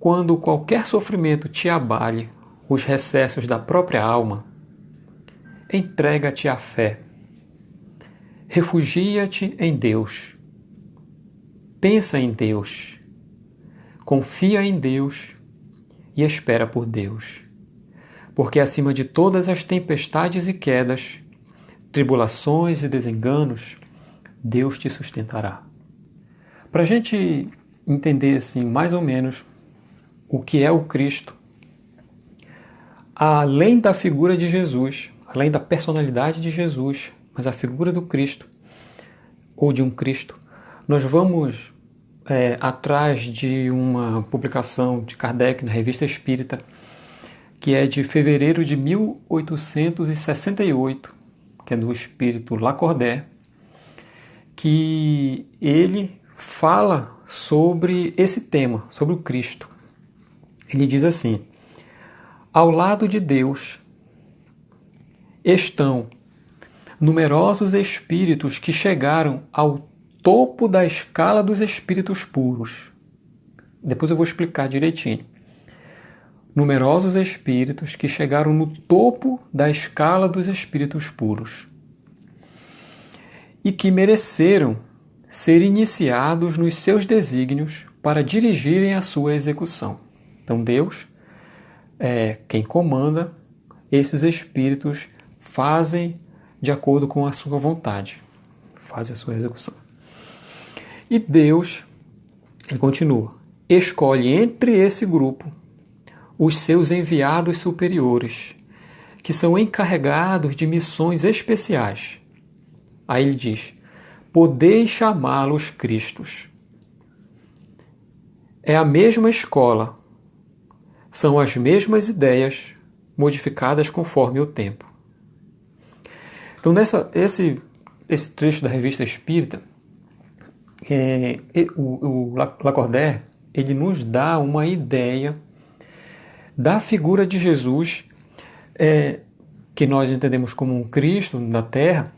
quando qualquer sofrimento te abale os recessos da própria alma, entrega-te à fé. Refugia-te em Deus. Pensa em Deus. Confia em Deus e espera por Deus. Porque acima de todas as tempestades e quedas, tribulações e desenganos, Deus te sustentará. Para a gente entender assim, mais ou menos o que é o Cristo, além da figura de Jesus, além da personalidade de Jesus, mas a figura do Cristo, ou de um Cristo, nós vamos atrás de uma publicação de Kardec na Revista Espírita, que é de fevereiro de 1868, que é do espírito Lacordaire, que ele fala sobre esse tema, sobre o Cristo. Ele diz assim: ao lado de Deus estão numerosos espíritos que chegaram ao topo da escala dos espíritos puros. Depois eu vou explicar direitinho. Numerosos espíritos que chegaram no topo da escala dos espíritos puros e que mereceram ser iniciados nos seus desígnios para dirigirem a sua execução. Então Deus é quem comanda, esses espíritos fazem de acordo com a sua vontade, fazem a sua execução. E Deus, ele continua, escolhe entre esse grupo os seus enviados superiores, que são encarregados de missões especiais. Aí ele diz, podeis chamá-los Cristos. É a mesma escola, são as mesmas ideias, modificadas conforme o tempo. Então, esse trecho da Revista Espírita, o Lacordaire, ele nos dá uma ideia da figura de Jesus, que nós entendemos como um Cristo na Terra,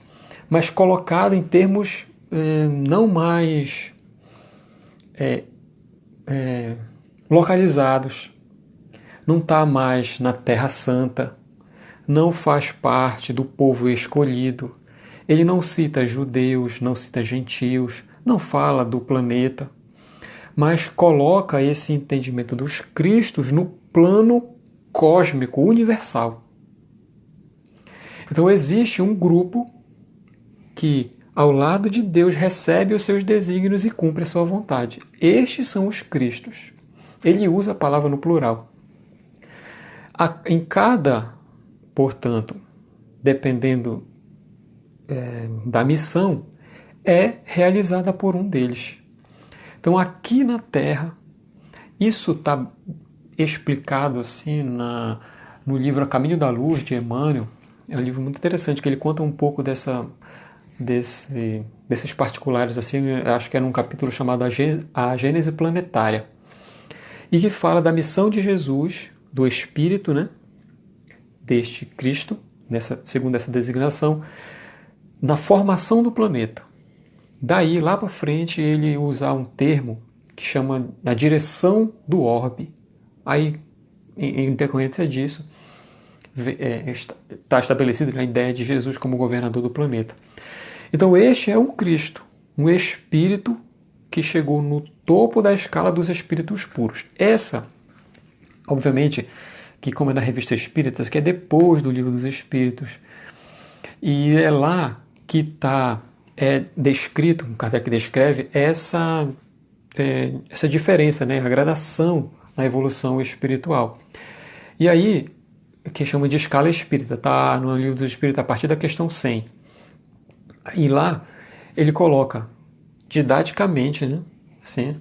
mas colocado em termos não mais localizados. Não está mais na Terra Santa, não faz parte do povo escolhido. Ele não cita judeus, não cita gentios, não fala do planeta, mas coloca esse entendimento dos Cristos no plano cósmico, universal. Então existe um grupo que, ao lado de Deus, recebe os seus desígnios e cumpre a sua vontade. Estes são os Cristos. Ele usa a palavra no plural. Em cada, portanto, dependendo da missão, é realizada por um deles. Então, aqui na Terra, isso está explicado assim no livro A Caminho da Luz, de Emmanuel. É um livro muito interessante, que ele conta um pouco desses particulares, assim, acho que é num capítulo chamado A Gênese Planetária, e que fala da missão de Jesus, do Espírito, né, deste Cristo, segundo essa designação, na formação do planeta. Daí, lá para frente, ele usa um termo que chama a direção do orbe. Aí, em decorrência disso, está estabelecida a ideia de Jesus como governador do planeta. Então, este é um Cristo, um Espírito que chegou no topo da escala dos espíritos puros. Essa, obviamente, que como é na Revista Espíritas, que é depois do Livro dos Espíritos, e é lá que está descrito, o Kardec descreve essa diferença, né, a gradação na evolução espiritual. E aí, que chama de escala espírita, está no Livro dos Espíritos a partir da questão 100. E lá ele coloca didaticamente, né, assim,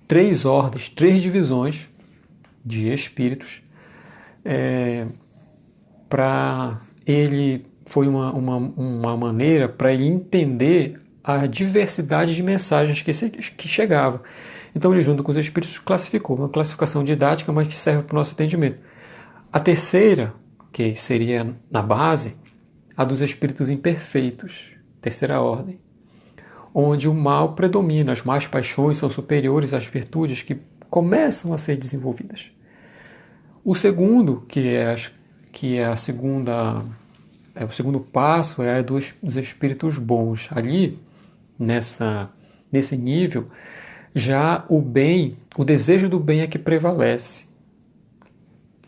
3 ordens, 3 divisões de espíritos. Foi uma maneira para ele entender a diversidade de mensagens que chegava. Então ele, junto com os espíritos, classificou uma classificação didática, mas que serve para o nosso entendimento. A terceira, que seria na base, a dos espíritos imperfeitos, terceira ordem, onde o mal predomina, as más paixões são superiores às virtudes que começam a ser desenvolvidas. O segundo, que é a segunda, o segundo passo, é a dos espíritos bons. Ali, nesse nível, já o bem, o desejo do bem é que prevalece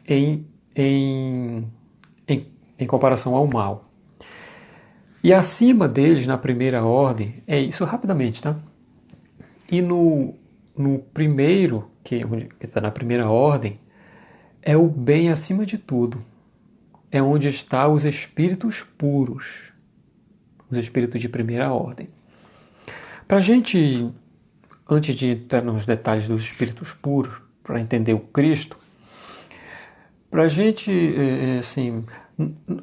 em, em, em comparação ao mal. E acima deles, na primeira ordem, é isso rapidamente, tá? E no primeiro, que está na primeira ordem, é o bem acima de tudo. É onde estão os espíritos puros, os espíritos de primeira ordem. Para a gente, antes de entrar nos detalhes dos espíritos puros, para entender o Cristo, para a gente, assim,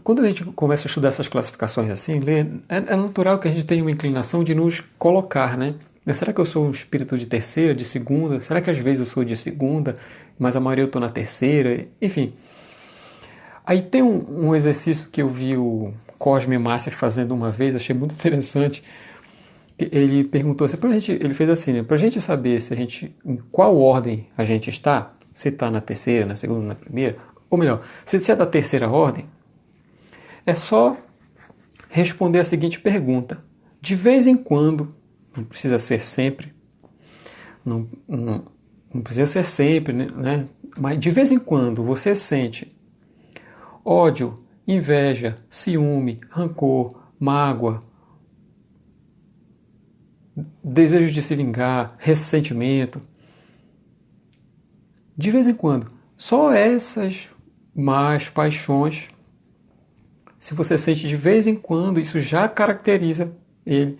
quando a gente começa a estudar essas classificações assim, é natural que a gente tenha uma inclinação de nos colocar, né? Será que eu sou um espírito de terceira, de segunda? Será que às vezes eu sou de segunda, mas a maioria eu estou na terceira? Enfim. Aí tem um exercício que eu vi o Cosme Márcias fazendo uma vez, achei muito interessante. Ele perguntou assim, ele fez assim, né? Para a gente saber em qual ordem a gente está, se está na terceira, na segunda, na primeira, ou melhor, se é da terceira ordem, é só responder a seguinte pergunta. De vez em quando, não precisa ser sempre, não precisa ser sempre, né? Mas de vez em quando você sente ódio, inveja, ciúme, rancor, mágoa, desejo de se vingar, ressentimento. De vez em quando, só essas más paixões, se você sente de vez em quando, isso já caracteriza ele,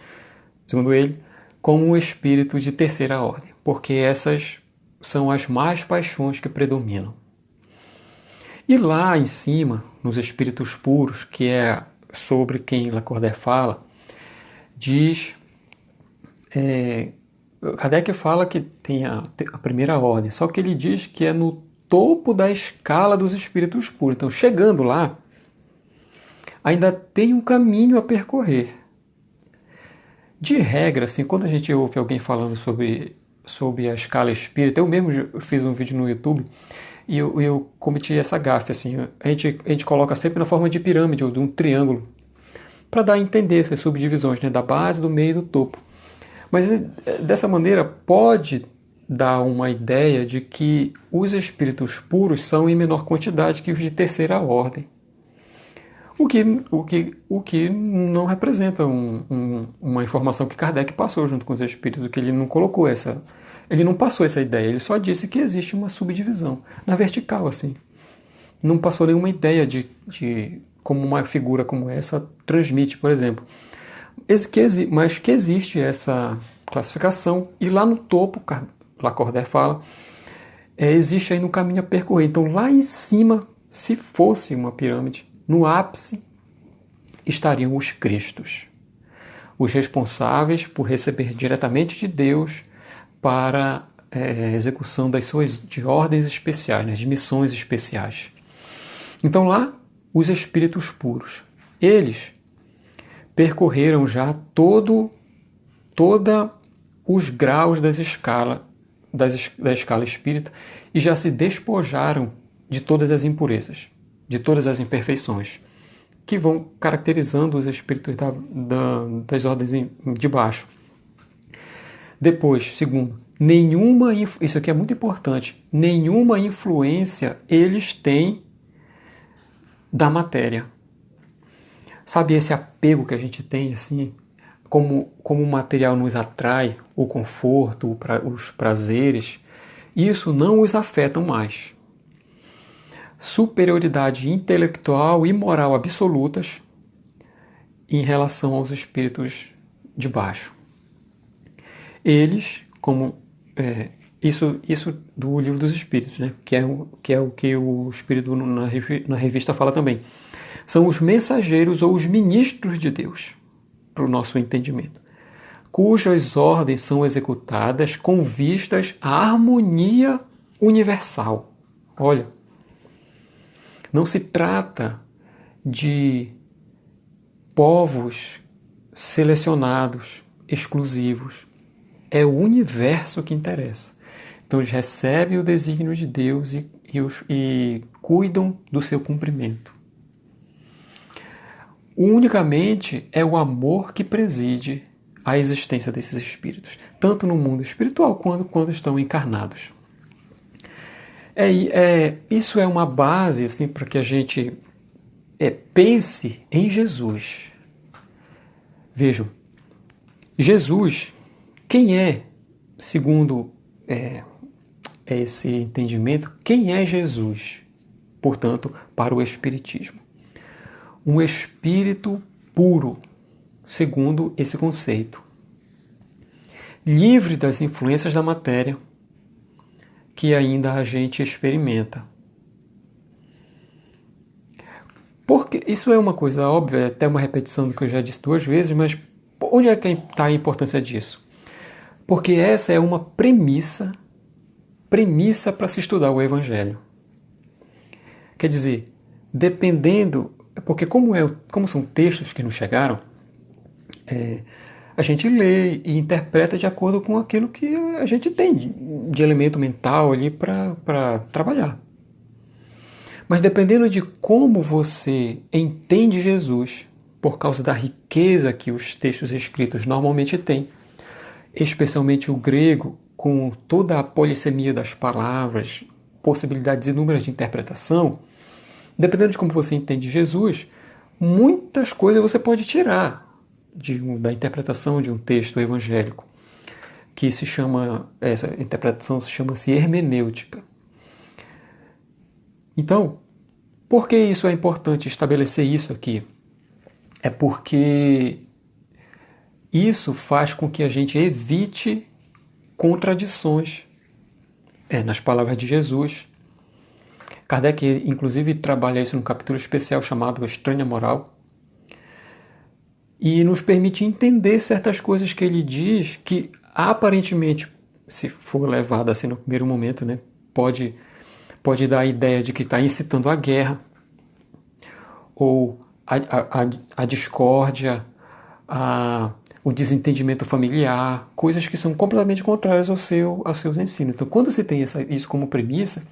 segundo ele, como um espírito de terceira ordem, porque essas são as más paixões que predominam. E lá em cima, nos espíritos puros, que é sobre quem Lacordaire fala, diz... Kardec fala que tem a primeira ordem, só que ele diz que é no topo da escala dos espíritos puros. Então, chegando lá, ainda tem um caminho a percorrer. De regra, assim, quando a gente ouve alguém falando sobre a escala espírita, eu mesmo fiz um vídeo no YouTube e eu cometi essa gafe. Assim, a gente coloca sempre na forma de pirâmide ou de um triângulo, para dar a entender essas subdivisões, né, da base, do meio e do topo. Mas dessa maneira pode dar uma ideia de que os espíritos puros são em menor quantidade que os de terceira ordem. O que não representa uma informação que Kardec passou junto com os espíritos, que ele não colocou ele não passou essa ideia, ele só disse que existe uma subdivisão, na vertical, assim. Não passou nenhuma ideia de como uma figura como essa transmite, por exemplo. Mas que existe essa classificação, e lá no topo, Lacordaire fala, existe aí no caminho a percorrer. Então lá em cima, se fosse uma pirâmide, no ápice estariam os Cristos, os responsáveis por receber diretamente de Deus para execução de ordens especiais, né, de missões especiais. Então lá, os espíritos puros, eles percorreram já todos os graus da escala espírita e já se despojaram de todas as impurezas, de todas as imperfeições, que vão caracterizando os espíritos das ordens de baixo. Depois, segundo, isso aqui é muito importante, nenhuma influência eles têm da matéria. Sabe esse apego que a gente tem, assim, como o material nos atrai, o conforto, os prazeres, isso não os afeta mais. Superioridade intelectual e moral absolutas em relação aos espíritos de baixo. Eles, isso do Livro dos Espíritos, né? que é o que o Espírito na revista fala também. São os mensageiros ou os ministros de Deus, para o nosso entendimento, cujas ordens são executadas com vistas à harmonia universal. Olha, não se trata de povos selecionados, exclusivos. É o universo que interessa. Então eles recebem o desígnio de Deus e cuidam do seu cumprimento. Unicamente é o amor que preside a existência desses espíritos, tanto no mundo espiritual quanto quando estão encarnados. Isso é uma base assim, para que a gente pense em Jesus. Vejam, Jesus, quem é, segundo esse entendimento, quem é Jesus, portanto, para o Espiritismo? Um espírito puro, segundo esse conceito, livre das influências da matéria que ainda a gente experimenta. Porque isso é uma coisa óbvia, até uma repetição do que eu já disse 2 vezes, mas onde é que está a importância disso? Porque essa é uma premissa para se estudar o Evangelho. Quer dizer, dependendo, porque como são textos que nos chegaram, a gente lê e interpreta de acordo com aquilo que a gente tem de elemento mental ali para trabalhar. Mas dependendo de como você entende Jesus, por causa da riqueza que os textos escritos normalmente têm, especialmente o grego, com toda a polissemia das palavras, possibilidades inúmeras de interpretação, dependendo de como você entende Jesus, muitas coisas você pode tirar da interpretação de um texto evangélico, que essa interpretação chama-se hermenêutica. Então, por que isso é importante estabelecer isso aqui? É porque isso faz com que a gente evite contradições nas palavras de Jesus. Kardec, inclusive, trabalha isso num capítulo especial chamado Estranha Moral, e nos permite entender certas coisas que ele diz que, aparentemente, se for levado assim no primeiro momento, né, pode dar a ideia de que está incitando a guerra, ou a discórdia, o desentendimento familiar, coisas que são completamente contrárias aos seus ensinos. Então, quando você tem isso como premissa,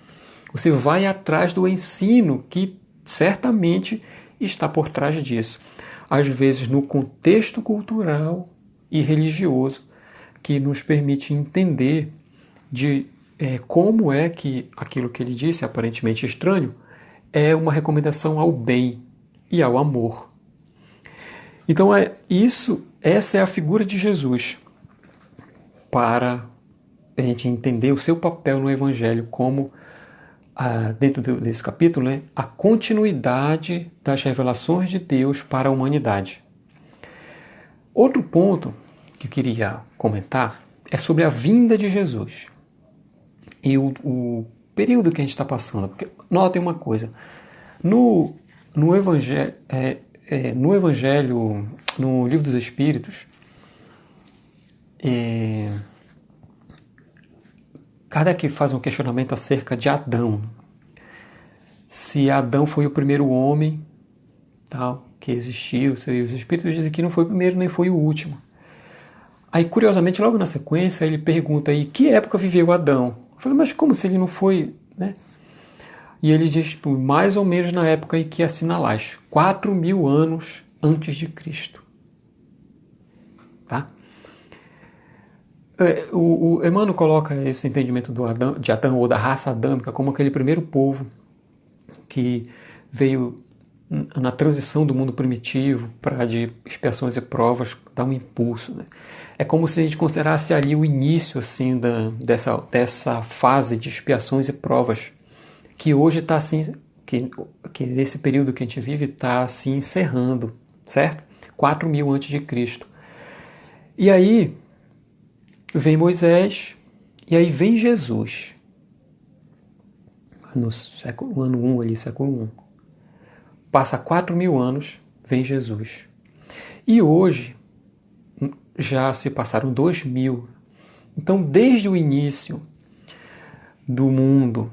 você vai atrás do ensino que certamente está por trás disso. Às vezes no contexto cultural e religioso que nos permite entender como é que aquilo que ele disse, aparentemente estranho, é uma recomendação ao bem e ao amor. Então essa é a figura de Jesus para a gente entender o seu papel no Evangelho como, dentro desse capítulo, né, a continuidade das revelações de Deus para a humanidade. Outro ponto que eu queria comentar é sobre a vinda de Jesus e o período que a gente está passando. Porque notem uma coisa, no Evangelho, no Livro dos Espíritos, Kardec faz um questionamento acerca de Adão. Se Adão foi o primeiro homem que existiu, e os Espíritos dizem que não foi o primeiro nem foi o último. Aí, curiosamente, logo na sequência, ele pergunta aí, que época viveu Adão? Eu falei, mas como se ele não foi, né? E ele diz, mais ou menos na época em que assinalaste, 4.000 anos antes de Cristo. Tá? O Emmanuel coloca esse entendimento de Adão, ou da raça adâmica, como aquele primeiro povo que veio na transição do mundo primitivo para de expiações e provas dar um impulso. Né? É como se a gente considerasse ali o início assim, dessa fase de expiações e provas, que hoje está assim, que nesse período que a gente vive está se encerrando, certo? 4.000 antes de Cristo. E aí vem Moisés, e aí vem Jesus. No ano 1 ali, século 1. Passa 4.000 anos, vem Jesus. E hoje, já se passaram 2.000. Então, desde o início do mundo,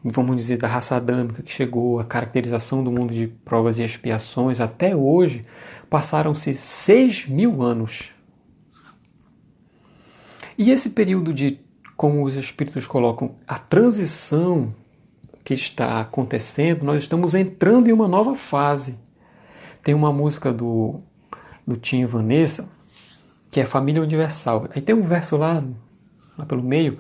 vamos dizer, da raça adâmica, que chegou à caracterização do mundo de provas e expiações, até hoje, passaram-se 6.000 anos. E esse período de como os espíritos colocam, a transição que está acontecendo, nós estamos entrando em uma nova fase. Tem uma música do Tim e Vanessa, que é Família Universal. Aí tem um verso lá pelo meio,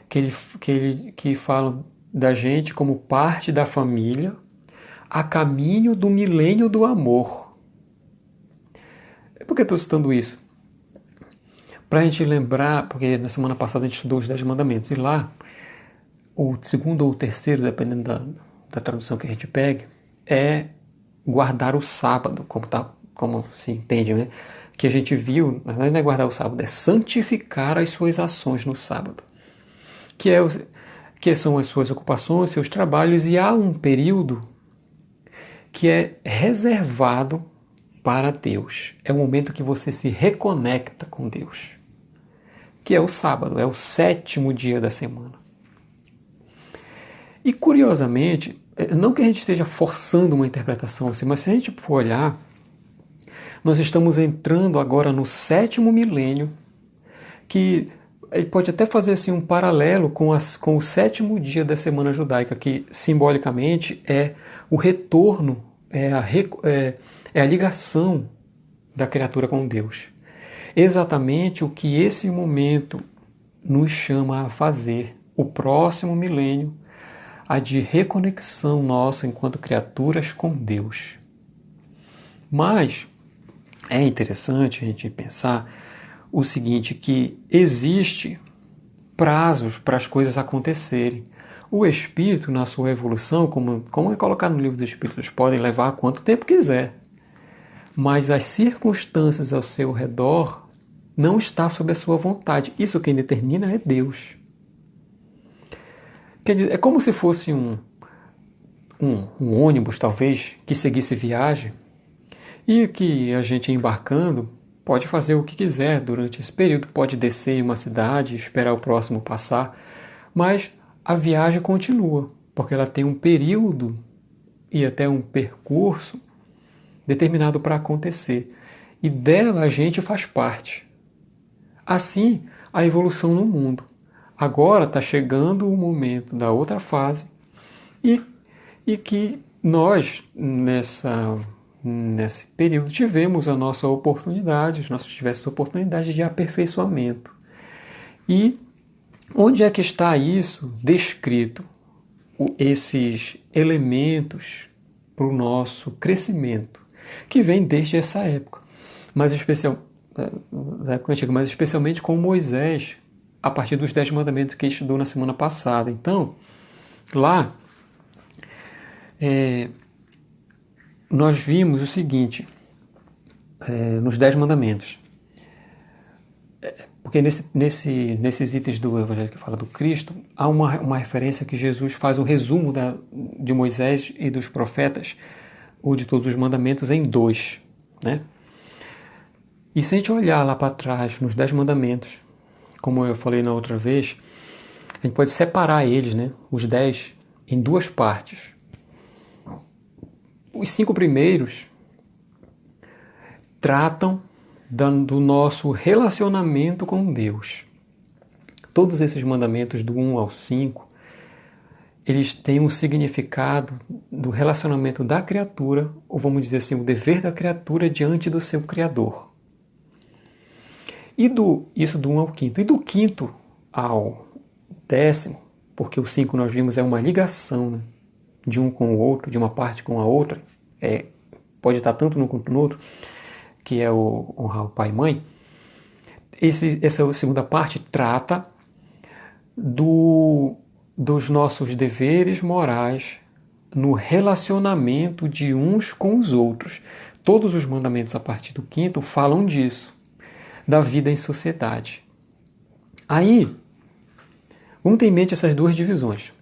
que fala da gente como parte da família a caminho do milênio do amor. Por que eu estou citando isso? Para a gente lembrar, porque na semana passada a gente estudou os 10 mandamentos, e lá, o segundo ou o terceiro, dependendo da tradução que a gente pegue, é guardar o sábado, como se entende, né? Que a gente viu, na verdade não é guardar o sábado, é santificar as suas ações no sábado. Que são as suas ocupações, seus trabalhos, e há um período que é reservado para Deus. É o momento que você se reconecta com Deus, que é o sábado, é o 7º dia da semana. E curiosamente, não que a gente esteja forçando uma interpretação assim, mas se a gente for olhar, nós estamos entrando agora no 7º milênio, que pode até fazer assim, um paralelo com o 7º dia da semana judaica, que simbolicamente é o retorno, é a ligação da criatura com Deus. Exatamente o que esse momento nos chama a fazer. O próximo milênio, a de reconexão nossa enquanto criaturas com Deus. Mas é interessante a gente pensar o seguinte, que existe prazos para as coisas acontecerem. O espírito, na sua evolução, como é colocado no livro dos Espíritos, pode levar quanto tempo quiser. Mas as circunstâncias ao seu redor não está sob a sua vontade. Isso quem determina é Deus. Quer dizer, é como se fosse um ônibus, talvez, que seguisse viagem e que a gente embarcando pode fazer o que quiser durante esse período, pode descer em uma cidade, esperar o próximo passar, mas a viagem continua, porque ela tem um período e até um percurso determinado para acontecer. E dela a gente faz parte. Assim, a evolução no mundo. Agora está chegando o momento da outra fase e que nós, nesse período, tivemos a nossa oportunidade, os nossos tivessem oportunidade de aperfeiçoamento. E onde é que está isso descrito? Esses elementos para o nosso crescimento, que vem desde essa época, da época antiga, mas especialmente com Moisés, a partir dos 10 mandamentos que a gente estudou na semana passada. Então, lá, nós vimos o seguinte, nos 10 mandamentos, porque nesses itens do Evangelho que fala do Cristo, há uma referência que Jesus faz um resumo de Moisés e dos profetas, ou de todos os mandamentos, em 2. Né? E se a gente olhar lá para trás, nos 10 mandamentos, como eu falei na outra vez, a gente pode separar eles, né, os 10, em 2 partes. Os 5 primeiros tratam do nosso relacionamento com Deus. Todos esses mandamentos, do 1 ao 5, eles têm um significado do relacionamento da criatura, ou vamos dizer assim, o dever da criatura diante do seu Criador. Isso do 1 ao 5. E do 5º ao 10º, porque o 5 nós vimos é uma ligação, né, de um com o outro, de uma parte com a outra, pode estar tanto num quanto no outro, que é o honrar o pai e mãe. Essa segunda parte trata dos nossos deveres morais no relacionamento de uns com os outros. Todos os mandamentos a partir do 5º falam disso, da vida em sociedade. Aí, vamos ter em mente essas 2 divisões.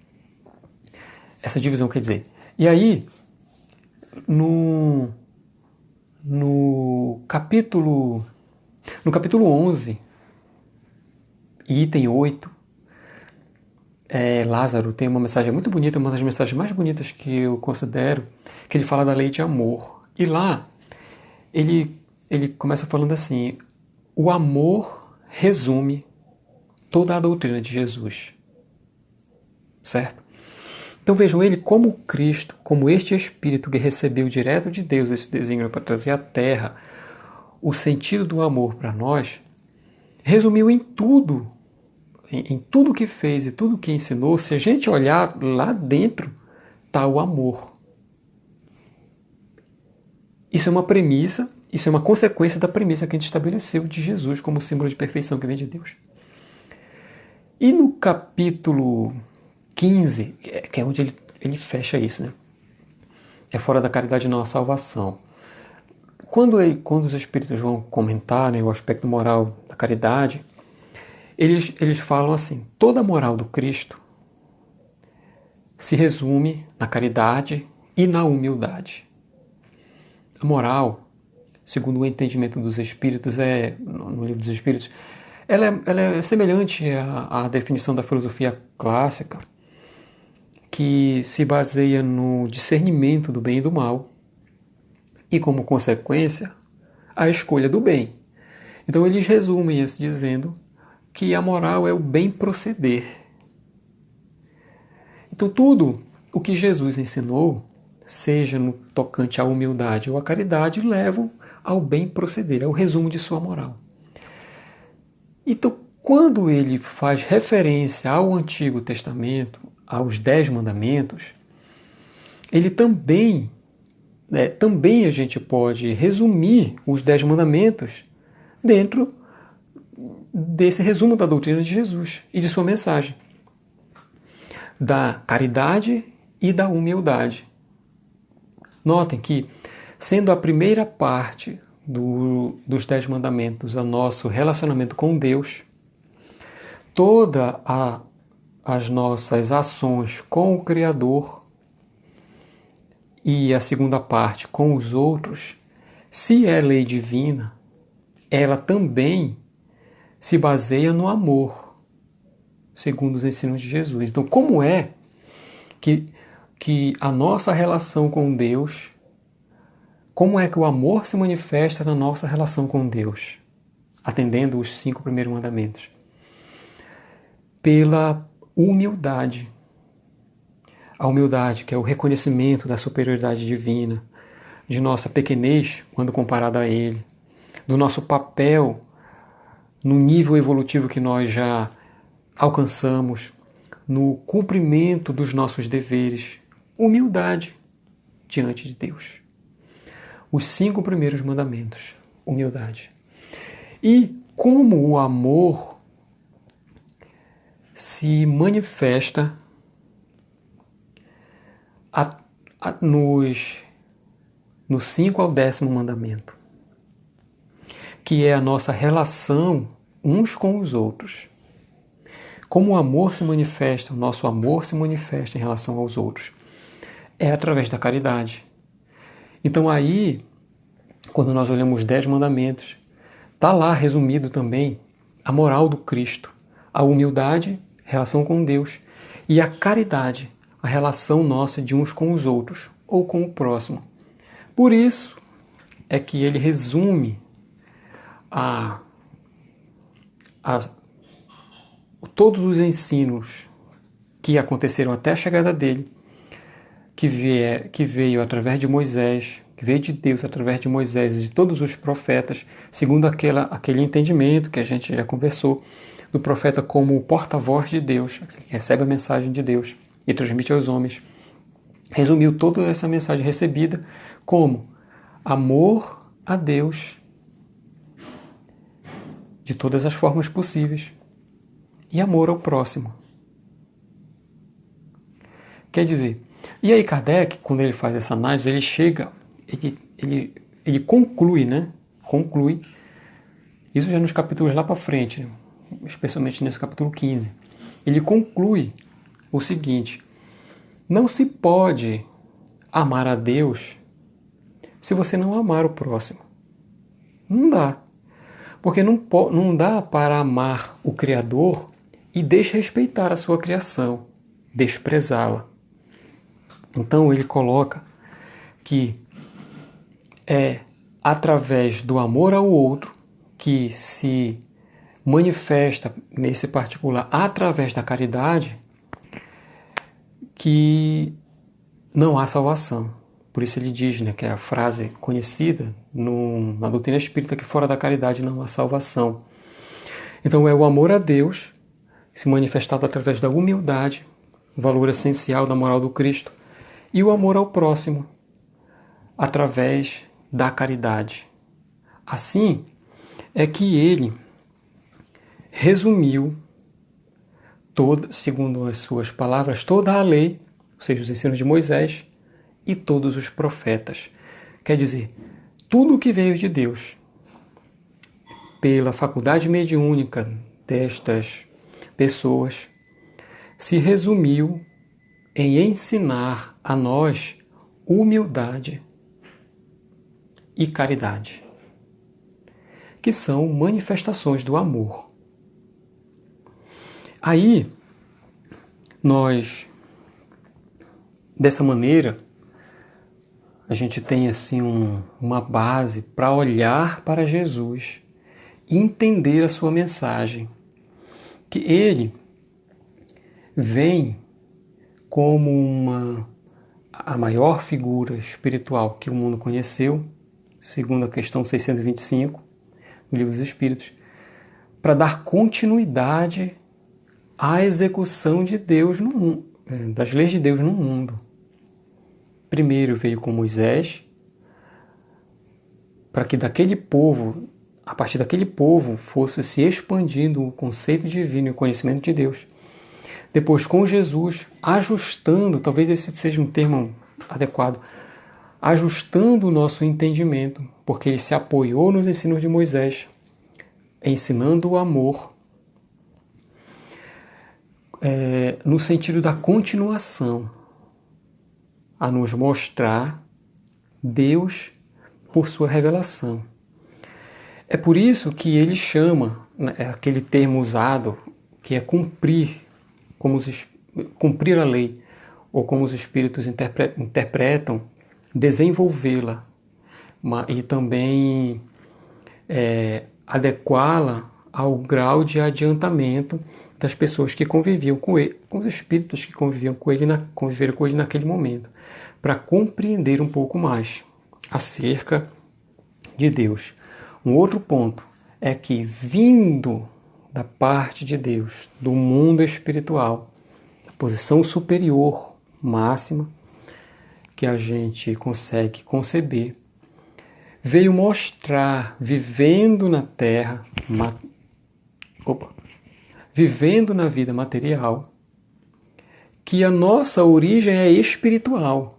Essa divisão quer dizer... E aí, no capítulo 11, item 8, Lázaro tem uma mensagem muito bonita, uma das mensagens mais bonitas que eu considero, que ele fala da lei de amor. E lá, ele começa falando assim, o amor resume toda a doutrina de Jesus. Certo? Então vejam, ele como Cristo, como este Espírito que recebeu direto de Deus esse desígnio para trazer à Terra o sentido do amor para nós, resumiu em tudo, em tudo que fez e tudo que ensinou. Se a gente olhar lá dentro, está o amor. Isso é uma premissa, isso é uma consequência da premissa que a gente estabeleceu de Jesus como símbolo de perfeição que vem de Deus. E no capítulo 15, que é onde ele fecha isso, né? É fora da caridade não a salvação. Quando os espíritos vão comentar, né, o aspecto moral da caridade, eles falam assim: toda a moral do Cristo se resume na caridade e na humildade. A moral, segundo o entendimento dos espíritos, no livro dos espíritos, ela é semelhante à definição da filosofia clássica, que se baseia no discernimento do bem e do mal e, como consequência, a escolha do bem. Então eles resumem isso dizendo que a moral é o bem proceder. Então tudo o que Jesus ensinou, seja no tocante à humildade ou à caridade, levam ao bem proceder, é o resumo de sua moral. Então, quando ele faz referência ao Antigo Testamento, aos 10 mandamentos, ele também a gente pode resumir os 10 mandamentos dentro desse resumo da doutrina de Jesus e de sua mensagem, da caridade e da humildade. Notem que, sendo a primeira parte dos 10 mandamentos o nosso relacionamento com Deus, todas as nossas ações com o Criador e a segunda parte com os outros, se é lei divina, ela também se baseia no amor, segundo os ensinos de Jesus. Então, como é que a nossa relação com Deus, como é que o amor se manifesta na nossa relação com Deus, atendendo os 5 primeiros mandamentos? Pela humildade. A humildade, que é o reconhecimento da superioridade divina, de nossa pequenez quando comparada a Ele, do nosso papel no nível evolutivo que nós já alcançamos, no cumprimento dos nossos deveres, humildade diante de Deus. Os 5 primeiros mandamentos, humildade. E como o amor se manifesta no 5 ao 10º mandamento, que é a nossa relação uns com os outros. Como o amor se manifesta, o nosso amor se manifesta em relação aos outros, é através da caridade. Então aí, quando nós olhamos os 10 mandamentos, está lá resumido também a moral do Cristo, a humildade, relação com Deus, e a caridade, a relação nossa de uns com os outros, ou com o próximo. Por isso é que ele resume todos os ensinos que aconteceram até a chegada dele, que veio através de Moisés, que veio de Deus através de Moisés e de todos os profetas, segundo aquele entendimento que a gente já conversou, do profeta como o porta-voz de Deus, aquele que recebe a mensagem de Deus e transmite aos homens. Resumiu toda essa mensagem recebida como amor a Deus de todas as formas possíveis e amor ao próximo. Quer dizer, e aí Kardec, quando ele faz essa análise, ele chega, ele conclui, né? Conclui, isso já nos capítulos lá para frente, né? Especialmente nesse capítulo 15. Ele conclui o seguinte: não se pode amar a Deus se você não amar o próximo. Não dá. Porque não dá para amar o Criador e desrespeitar a sua criação, desprezá-la. Então ele coloca que é através do amor ao outro que se manifesta nesse particular através da caridade que não há salvação. Por isso ele diz, que é a frase conhecida na doutrina espírita, que fora da caridade não há salvação. Então é o amor a Deus se manifestado através da humildade, valor essencial da moral do Cristo, e o amor ao próximo através da caridade. Assim é que ele resumiu, segundo as suas palavras, toda a lei, ou seja, os ensinos de Moisés e todos os profetas. Quer dizer, tudo o que veio de Deus, pela faculdade mediúnica destas pessoas, se resumiu em ensinar a nós humildade e caridade, que são manifestações do amor. Aí, dessa maneira, a gente tem assim uma base para olhar para Jesus e entender a sua mensagem, que ele vem como a maior figura espiritual que o mundo conheceu, segundo a questão 625 do Livro dos Espíritos, para dar continuidade à execução de Deus no mundo, das leis de Deus no mundo. Primeiro veio com Moisés, para que daquele povo, a partir daquele povo, fosse se expandindo o conceito divino e o conhecimento de Deus. Depois com Jesus, ajustando, talvez esse seja um termo adequado, ajustando o nosso entendimento, porque ele se apoiou nos ensinos de Moisés, ensinando o amor, no sentido da continuação, a nos mostrar Deus por sua revelação. É por isso que ele chama, aquele termo usado, que é cumprir, cumprir a lei, ou como os espíritos interpretam, desenvolvê-la, e também adequá-la ao grau de adiantamento das pessoas que conviviam com ele, com os espíritos que conviveram com ele naquele momento, para compreender um pouco mais acerca de Deus. Um outro ponto é que, vindo da parte de Deus, do mundo espiritual, a posição superior máxima que a gente consegue conceber, veio mostrar, vivendo na Terra, vivendo na vida material, que a nossa origem é espiritual.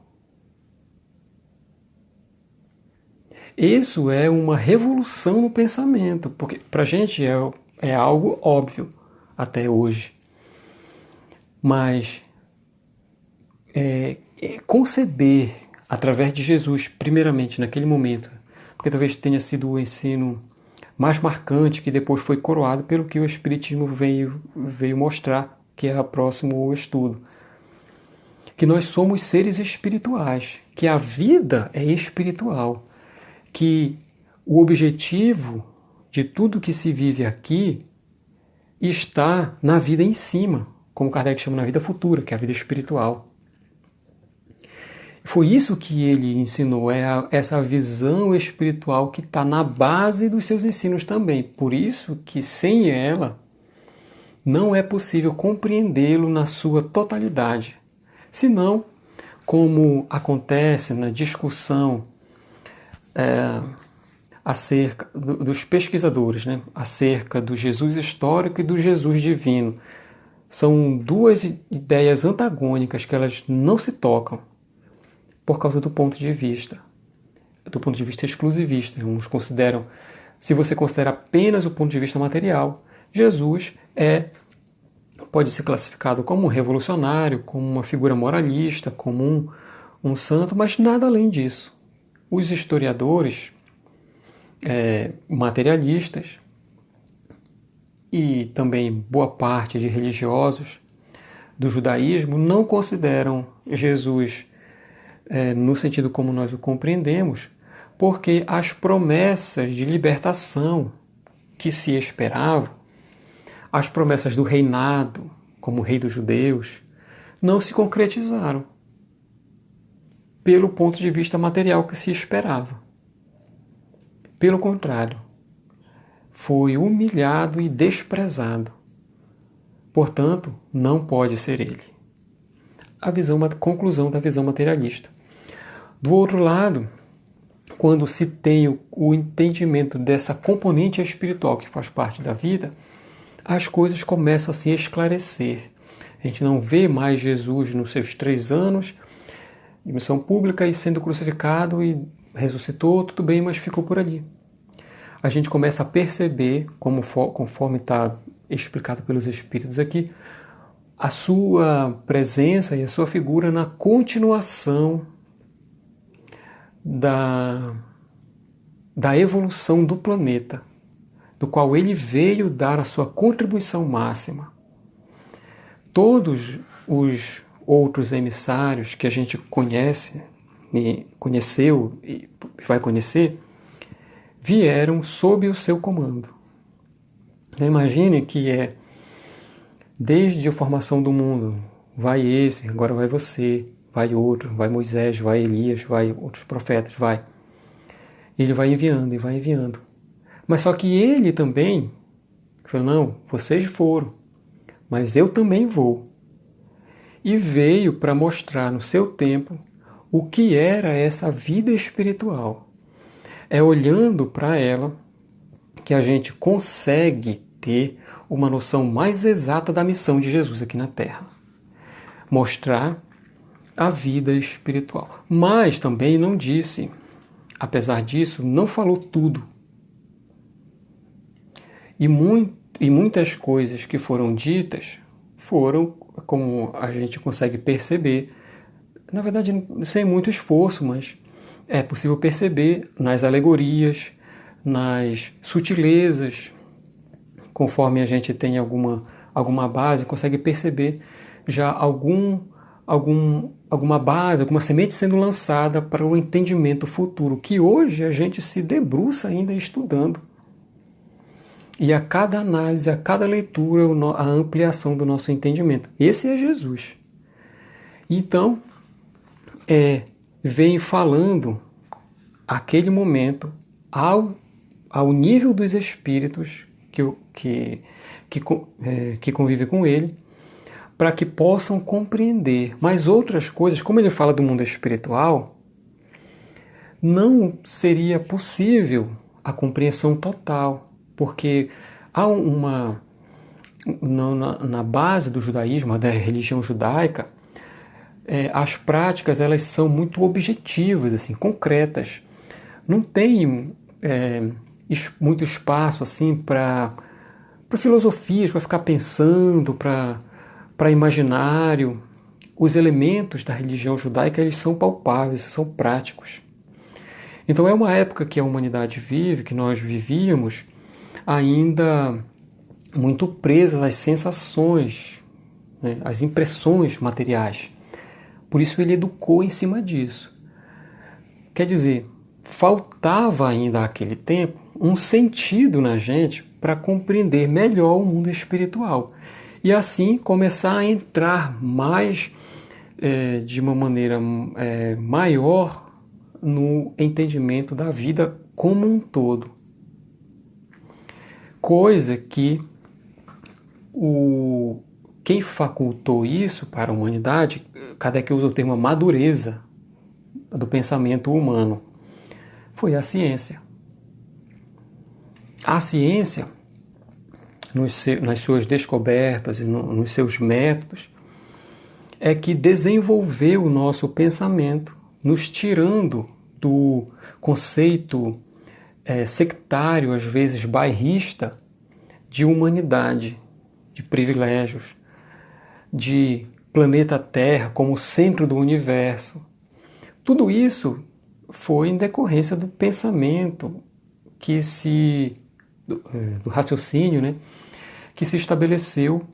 Isso é uma revolução no pensamento, porque para a gente é algo óbvio até hoje. Mas conceber através de Jesus, primeiramente naquele momento, porque talvez tenha sido o ensino mais marcante, que depois foi coroado pelo que o Espiritismo veio mostrar, que é o próximo estudo. Que nós somos seres espirituais, que a vida é espiritual, que o objetivo de tudo que se vive aqui está na vida em cima, como Kardec chama, na vida futura, que é a vida espiritual. Foi isso que ele ensinou, essa visão espiritual que está na base dos seus ensinos também. Por isso que sem ela não é possível compreendê-lo na sua totalidade. Senão, como acontece na discussão acerca dos pesquisadores, acerca do Jesus histórico e do Jesus divino, são duas ideias antagônicas que elas não se tocam por causa do ponto de vista exclusivista. Uns consideram, se você considera apenas o ponto de vista material, Jesus pode ser classificado como um revolucionário, como uma figura moralista, como um santo, mas nada além disso. Os historiadores materialistas e também boa parte de religiosos do judaísmo não consideram Jesus no sentido como nós o compreendemos, porque as promessas de libertação que se esperavam as promessas do reinado, como rei dos judeus, não se concretizaram pelo ponto de vista material que se esperava. Pelo contrário, foi humilhado e desprezado. Portanto, não pode ser ele. A conclusão da visão materialista. Do outro lado, quando se tem o entendimento dessa componente espiritual que faz parte da vida, as coisas começam a se esclarecer. A gente não vê mais Jesus nos seus 3 anos de missão pública e sendo crucificado e ressuscitou, tudo bem, mas ficou por ali. A gente começa a perceber, conforme está explicado pelos Espíritos aqui, a sua presença e a sua figura na continuação da evolução do planeta, do qual ele veio dar a sua contribuição máxima. Todos os outros emissários que a gente conheceu e vai conhecer, vieram sob o seu comando. Imagine que desde a formação do mundo, vai esse, agora vai você, vai outro, vai Moisés, vai Elias, vai outros profetas, vai. Ele vai enviando e vai enviando. Mas só que ele também falou, não, vocês foram, mas eu também vou. E veio para mostrar no seu tempo o que era essa vida espiritual. É olhando para ela que a gente consegue ter uma noção mais exata da missão de Jesus aqui na Terra. Mostrar a vida espiritual. Mas também não disse, apesar disso, não falou tudo. E muitas coisas que foram ditas foram, como a gente consegue perceber, na verdade sem muito esforço, mas é possível perceber nas alegorias, nas sutilezas, conforme a gente tem alguma base, consegue perceber já alguma base, alguma semente sendo lançada para o entendimento futuro, que hoje a gente se debruça ainda estudando. E a cada análise, a cada leitura, a ampliação do nosso entendimento. Esse é Jesus. Então, vem falando aquele momento ao nível dos espíritos que convivem com ele, para que possam compreender. Mas outras coisas, como ele fala do mundo espiritual, não seria possível a compreensão total, porque há na base do judaísmo, da religião judaica, as práticas elas são muito objetivas, assim, concretas. Não tem muito espaço assim para filosofias, para ficar pensando, para imaginário. Os elementos da religião judaica eles são palpáveis, são práticos. Então é uma época que a humanidade vive, que nós vivíamos, ainda muito presa às sensações, né, às impressões materiais. Por isso ele educou em cima disso. Quer dizer, faltava ainda àquele tempo um sentido na gente para compreender melhor o mundo espiritual. E assim começar a entrar mais, de uma maneira maior, no entendimento da vida como um todo. Coisa que quem facultou isso para a humanidade, Kardec usa o termo madureza do pensamento humano, foi a ciência. A ciência, nas suas descobertas e nos seus métodos, é que desenvolveu o nosso pensamento, nos tirando do conceito sectário, às vezes bairrista, de humanidade, de privilégios, de planeta Terra como centro do universo. Tudo isso foi em decorrência do pensamento do raciocínio, né, que se estabeleceu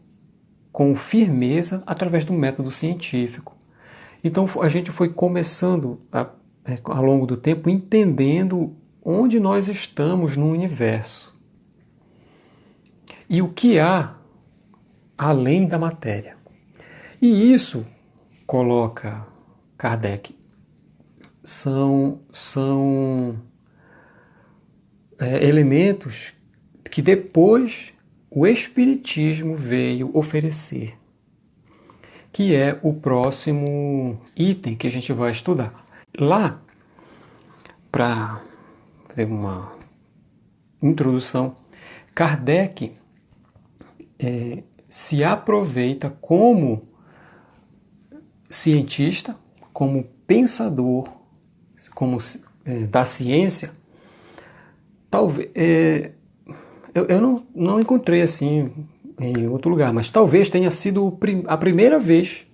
com firmeza através do método científico. Então a gente foi começando, ao longo do tempo, entendendo onde nós estamos no universo. E o que há além da matéria. E isso coloca Kardec. São elementos que depois o Espiritismo veio oferecer, que é o próximo item que a gente vai estudar. Lá, para fazer uma introdução, Kardec se aproveita como cientista, como pensador, como da ciência. Talvez eu não encontrei assim em outro lugar, mas talvez tenha sido a primeira vez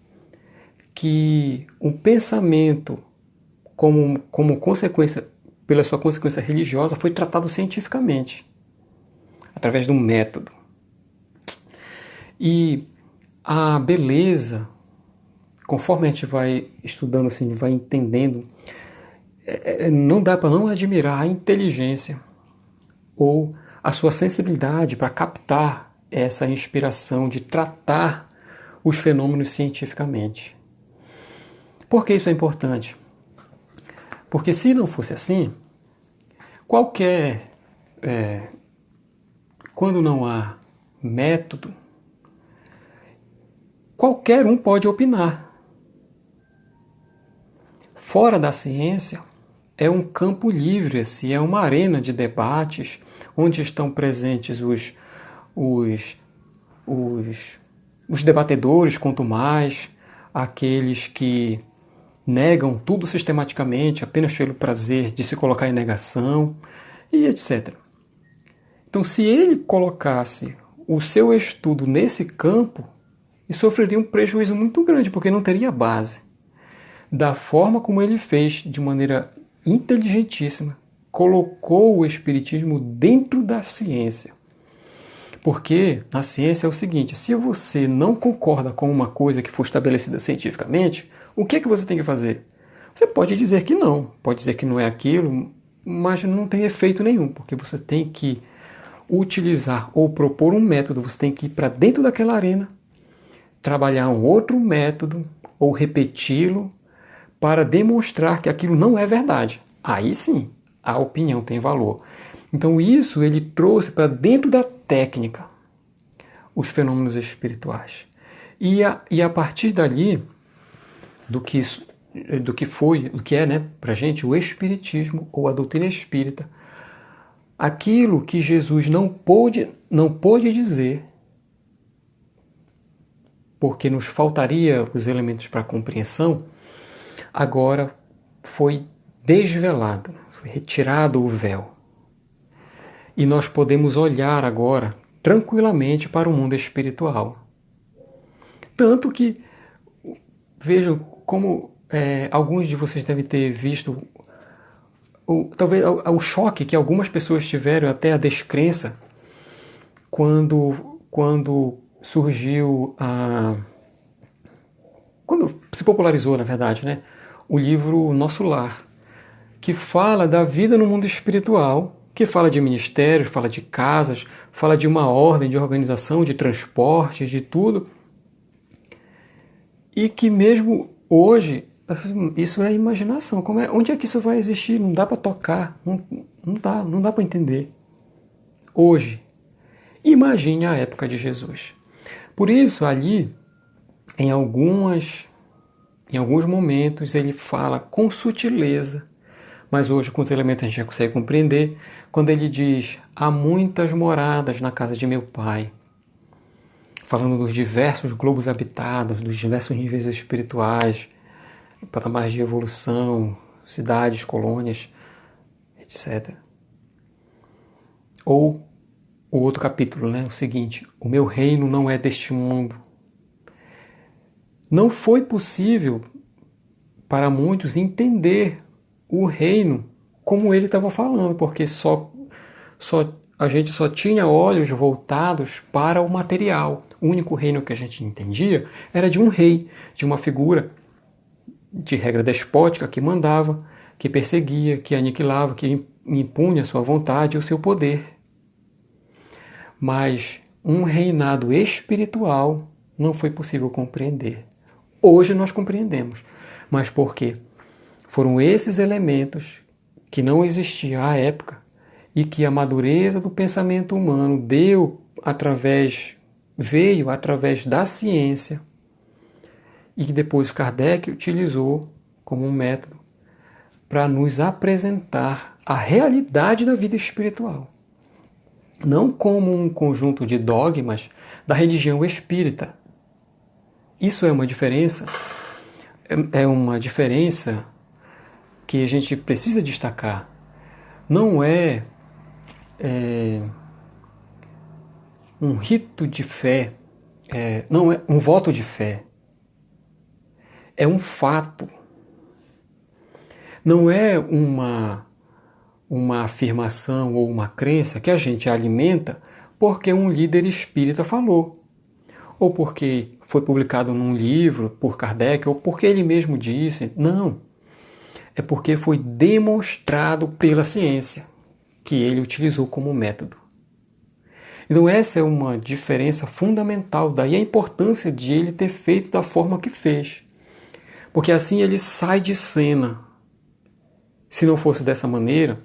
que um pensamento como consequência, pela sua consequência religiosa, foi tratado cientificamente, através de um método. E a beleza, conforme a gente vai estudando, assim, vai entendendo, não dá para não admirar a inteligência ou a sua sensibilidade para captar essa inspiração de tratar os fenômenos cientificamente. Por que isso é importante? Porque se não fosse assim, quando não há método, qualquer um pode opinar. Fora da ciência, é um campo livre, assim, é uma arena de debates onde estão presentes os debatedores, quanto mais aqueles que negam tudo sistematicamente apenas pelo prazer de se colocar em negação e etc. Então, se ele colocasse o seu estudo nesse campo, ele sofreria um prejuízo muito grande, porque não teria base. Da forma como ele fez, de maneira inteligentíssima, colocou o Espiritismo dentro da ciência. Porque na ciência é o seguinte, se você não concorda com uma coisa que for estabelecida cientificamente, o que é que você tem que fazer? Você pode dizer que não, pode dizer que não é aquilo, mas não tem efeito nenhum, porque você tem que utilizar ou propor um método, você tem que ir para dentro daquela arena, trabalhar um outro método ou repeti-lo para demonstrar que aquilo não é verdade. Aí sim, a opinião tem valor. Então isso ele trouxe para dentro da técnica os fenômenos espirituais. E a partir dali, do que é, né, para a gente o Espiritismo ou a doutrina espírita, aquilo que Jesus não pôde dizer, porque nos faltaria os elementos para a compreensão, agora foi desvelado, foi retirado o véu. E nós podemos olhar agora tranquilamente para o mundo espiritual. Tanto que, vejam como alguns de vocês devem ter visto talvez o choque que algumas pessoas tiveram, até a descrença, quando surgiu quando se popularizou, na verdade, né, o livro Nosso Lar, que fala da vida no mundo espiritual, que fala de ministérios, fala de casas, fala de uma ordem, de organização, de transportes, de tudo. E que mesmo hoje, isso é imaginação. Onde é que isso vai existir? Não dá para tocar, não dá para entender. Hoje, imagine a época de Jesus. Por isso, ali, em alguns momentos, ele fala com sutileza, mas hoje com os elementos a gente já consegue compreender, quando ele diz: há muitas moradas na casa de meu pai, falando dos diversos globos habitados, dos diversos níveis espirituais, patamares de evolução, cidades, colônias, etc. Ou o outro capítulo, né, o seguinte: o meu reino não é deste mundo. Não foi possível para muitos entender o reino como ele estava falando, porque a gente só tinha olhos voltados para o material. O único reino que a gente entendia era de um rei, de uma figura de regra despótica que mandava, que perseguia, que aniquilava, que impunha a sua vontade e o seu poder. Mas um reinado espiritual não foi possível compreender. Hoje nós compreendemos. Mas por quê? Foram esses elementos que não existiam à época e que a madureza do pensamento humano veio através da ciência e que depois Kardec utilizou como um método para nos apresentar a realidade da vida espiritual. Não como um conjunto de dogmas da religião espírita. Isso é uma diferença, que a gente precisa destacar. Não é um rito de fé, não é um voto de fé. É um fato. Não é uma afirmação ou uma crença que a gente alimenta porque um líder espírita falou, ou porque foi publicado num livro por Kardec, ou porque ele mesmo disse. Não. É porque foi demonstrado pela ciência que ele utilizou como método. Então essa é uma diferença fundamental, daí a importância de ele ter feito da forma que fez. Porque assim ele sai de cena. Se não fosse dessa maneira,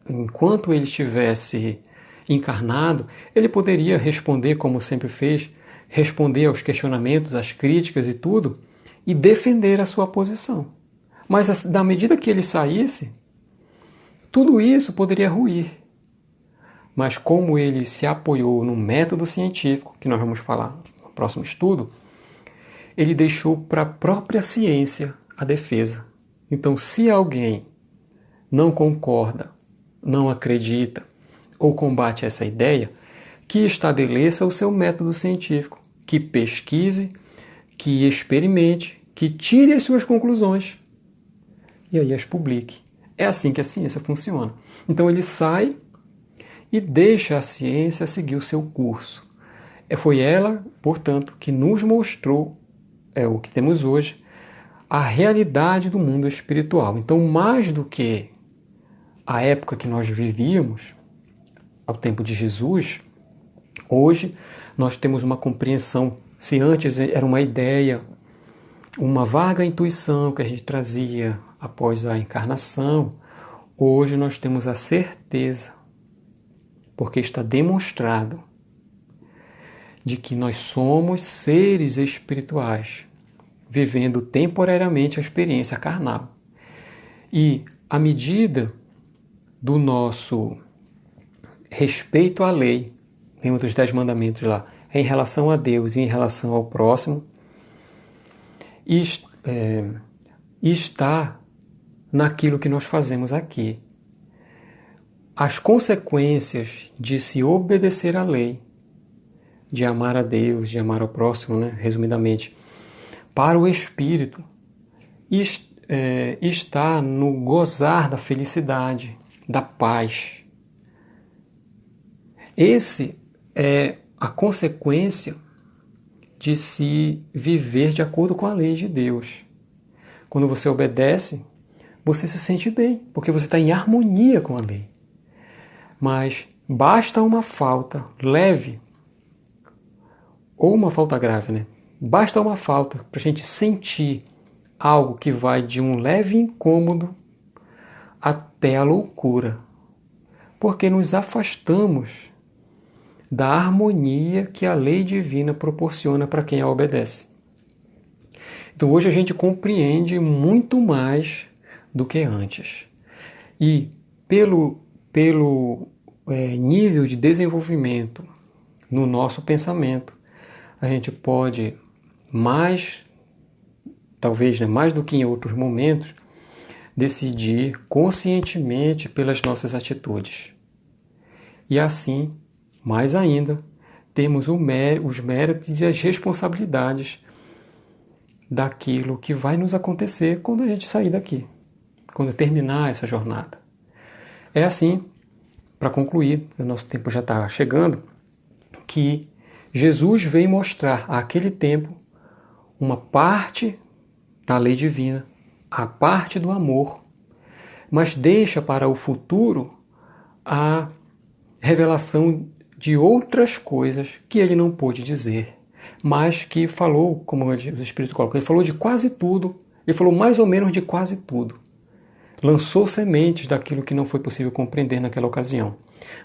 enquanto ele estivesse encarnado, ele poderia responder como sempre fez, responder aos questionamentos, às críticas e tudo, e defender a sua posição. Mas da medida que ele saísse, tudo isso poderia ruir. Mas como ele se apoiou no método científico, que nós vamos falar no próximo estudo, ele deixou para a própria ciência a defesa. Então, se alguém não concorda, não acredita ou combate essa ideia, que estabeleça o seu método científico, que pesquise, que experimente, que tire as suas conclusões e aí as publique. É assim que a ciência funciona. Então ele sai e deixa a ciência seguir o seu curso. Foi ela, portanto, que nos mostrou, o que temos hoje, a realidade do mundo espiritual. Então, mais do que a época que nós vivíamos, ao tempo de Jesus, hoje nós temos uma compreensão. Se antes era uma ideia, uma vaga intuição que a gente trazia após a encarnação, hoje nós temos a certeza, porque está demonstrado, de que nós somos seres espirituais, vivendo temporariamente a experiência carnal. E à medida do nosso respeito à lei, lembra dos 10 mandamentos lá, em relação a Deus e em relação ao próximo, está naquilo que nós fazemos aqui. As consequências de se obedecer à lei, de amar a Deus, de amar ao próximo, né, resumidamente, para o espírito, está no gozar da felicidade, da paz. Esse é a consequência de se viver de acordo com a lei de Deus. Quando você obedece, você se sente bem, porque você está em harmonia com a lei. Mas basta uma falta leve, ou uma falta grave, né? Basta uma falta para a gente sentir algo que vai de um leve incômodo até a loucura, porque nos afastamos da harmonia que a lei divina proporciona para quem a obedece. Então hoje a gente compreende muito mais do que antes. E pelo nível de desenvolvimento no nosso pensamento, a gente pode talvez mais do que em outros momentos, decidir conscientemente pelas nossas atitudes. E assim, mais ainda, temos os méritos e as responsabilidades daquilo que vai nos acontecer quando a gente sair daqui, quando terminar essa jornada. É assim, para concluir, o nosso tempo já está chegando, que Jesus veio mostrar àquele tempo uma parte da lei divina, a parte do amor, mas deixa para o futuro a revelação de outras coisas que ele não pôde dizer, mas que falou, como o Espírito coloca, ele falou de quase tudo, ele falou mais ou menos de quase tudo. Lançou sementes daquilo que não foi possível compreender naquela ocasião,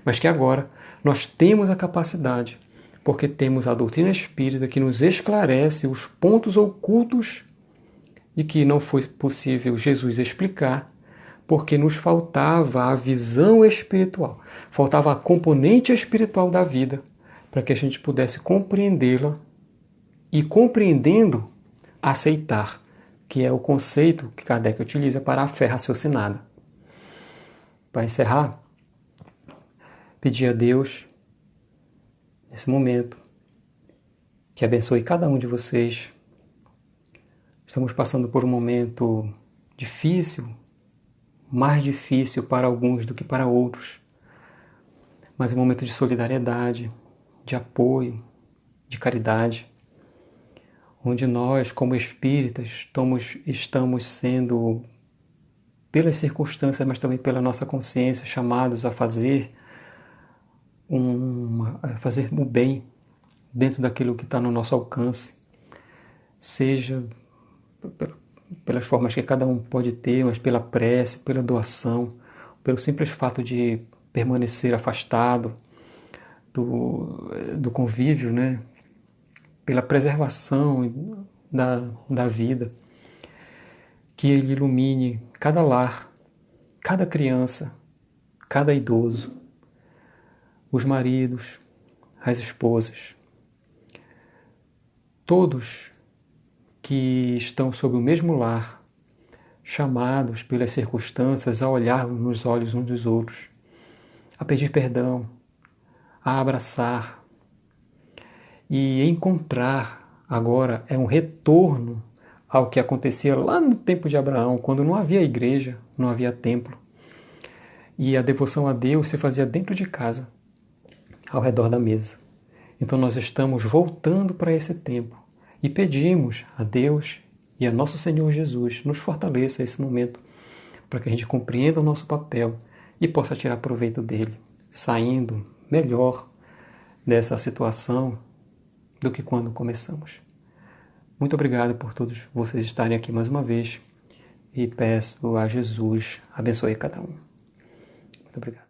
mas que agora nós temos a capacidade, porque temos a doutrina espírita que nos esclarece os pontos ocultos de que não foi possível Jesus explicar, porque nos faltava a visão espiritual, faltava a componente espiritual da vida, para que a gente pudesse compreendê-la e, compreendendo, aceitar, que é o conceito que Kardec utiliza para a fé raciocinada. Para encerrar, pedir a Deus, nesse momento, que abençoe cada um de vocês. Estamos passando por um momento difícil, mais difícil para alguns do que para outros, mas um momento de solidariedade, de apoio, de caridade, onde nós, como espíritas, estamos sendo, pelas circunstâncias, mas também pela nossa consciência, chamados a fazer o bem dentro daquilo que está no nosso alcance, seja pelas formas que cada um pode ter, mas pela prece, pela doação, pelo simples fato de permanecer afastado do convívio, né? Pela preservação da vida, que Ele ilumine cada lar, cada criança, cada idoso, os maridos, as esposas, todos que estão sob o mesmo lar, chamados pelas circunstâncias a olhar nos olhos uns dos outros, a pedir perdão, a abraçar e encontrar agora é um retorno ao que acontecia lá no tempo de Abraão, quando não havia igreja, não havia templo, e a devoção a Deus se fazia dentro de casa, ao redor da mesa. Então nós estamos voltando para esse tempo e pedimos a Deus e a nosso Senhor Jesus nos fortaleça esse momento para que a gente compreenda o nosso papel e possa tirar proveito dele, saindo melhor dessa situação do que quando começamos. Muito obrigado por todos vocês estarem aqui mais uma vez e peço a Jesus abençoe cada um. Muito obrigado.